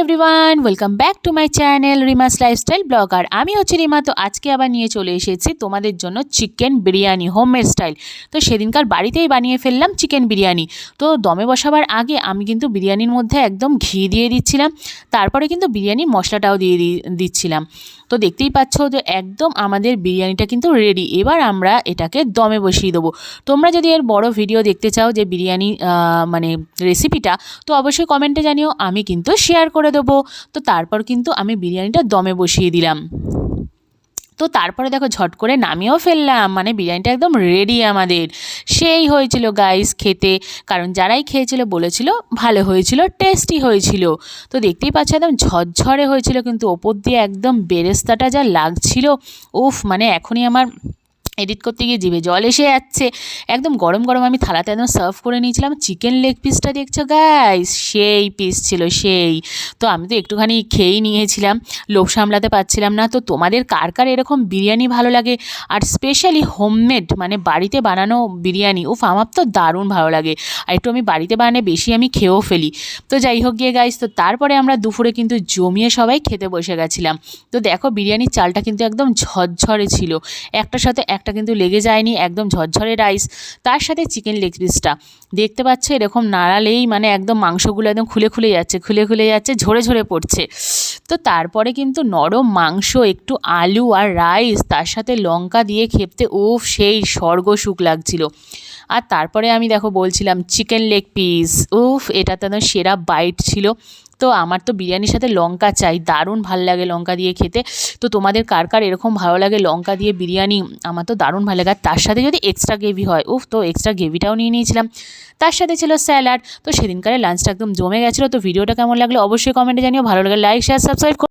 Everyone, welcome back to my channel রিমাস lifestyle blogger. আমি হচ্ছি রিমা। তো আজকে আবার নিয়ে চলে এসেছি তোমাদের জন্য চিকেন বিরিয়ানি হোমমেড স্টাইল। তো সেদিনকার বাড়িতেই বানিয়ে ফেললাম চিকেন বিরিয়ানি। তো দমে বসাবার আগে আমি কিন্তু বিরিয়ানির মধ্যে একদম ঘি দিয়ে দিচ্ছিলাম, তারপরে কিন্তু বিরিয়ানির মশলাটাও দিয়ে দিচ্ছিলাম। তো দেখতেই পাচ্ছ যে একদম আমাদের বিরিয়ানিটা কিন্তু রেডি। এবার আমরা এটাকে দমে বসিয়ে দেবো। তোমরা যদি এর বড় ভিডিও দেখতে চাও যে বিরিয়ানি মানে রেসিপিটা, তো অবশ্যই কমেন্টে জানিও, আমি কিন্তু শেয়ার করে দেবো। তো তারপর কিন্তু আমি বিরিয়ানিটা দমে বসিয়ে দিলাম। তো তারপরে দেখো ঝট করে নামিয়েও ফেললাম, মানে বিরিয়ানিটা একদম রেডি আমাদের। সেই হয়েছিল গাইস খেতে, কারণ যারাই খেয়েছিল বলেছিল ভালো হয়েছিল, টেস্টি হয়েছিল। তো দেখতেই পাচ্ছ একদম ঝরঝরে হয়েছিল, কিন্তু ওপর দিয়ে একদম বেরেস্তাটা যা লাগছিল, উফ, মানে এখনই আমার এডিট করতে গিয়ে জিভে জল এসে যাচ্ছে। একদম গরম গরম আমি থালাতে একদম সার্ভ করে নিয়েছিলাম। চিকেন লেগ পিসটা দেখছো গাইস, সেই পিস ছিল সেই। তো আমি তো একটুখানি খেয়েই নিয়েছিলাম, লোভ সামলাতে পারছিলাম না। তো তোমাদের কার কার এরকম বিরিয়ানি ভালো লাগে, আর স্পেশালি হোমমেড মানে বাড়িতে বানানো বিরিয়ানি, উফ, আমার তো দারুণ ভালো লাগে। আর একটু আমি বাড়িতে বানালে বেশি আমি খেয়েও ফেলি। তো যাই হোক গিয়ে গাইস, তো তারপরে আমরা দুপুরে কিন্তু জমিয়ে সবাই খেতে বসে গেছিলাম। তো দেখো বিরিয়ানির চালটা কিন্তু একদম ঝরঝরে ছিল, একটার সাথে একটা কিন্তু লেগে যায়নি, একদম ঝরঝরে রাইস। তার সাথে চিকেন লেগ পিসটা দেখতে পাচ্ছ এরকম নাড়ালেই মানে একদম মাংসগুলো একদম খুলে খুলে যাচ্ছে, ঝরে ঝরে পড়ছে। তো তারপরে কিন্তু নরম মাংস, একটু আলু আর রাইস, তার সাথে লঙ্কা দিয়ে খেতে উফ, সেই স্বর্গসুখ লাগছিল। আর তারপরে আমি দেখো বলছিলাম চিকেন লেগ পিস, উফ, এটা তো সেরা বাইট ছিল। তো আমার তো বিরিয়ানির সাথে লঙ্কা চাই, দারুণ ভাল লাগে লঙ্কা দিয়ে খেতে। তো তোমাদের কার কার এরকম ভালো লাগে লঙ্কা দিয়ে বিরিয়ানি, আমার তো দারুণ ভালো লাগে। আর তার সাথে যদি এক্সট্রা গ্রেভি হয়, উফ, তো এক্সট্রা গ্রেভিটাও নিয়ে নিয়েছিলাম। তার সাথে ছিল স্যালাড। তো সেদিনকারে লাঞ্চটা একদম জমে গেছিলো। তো ভিডিওটা কেমন লাগলো অবশ্যই কমেন্টে জানিও, ভালো লাগে লাইক শেয়ার সাবস্ক্রাইব।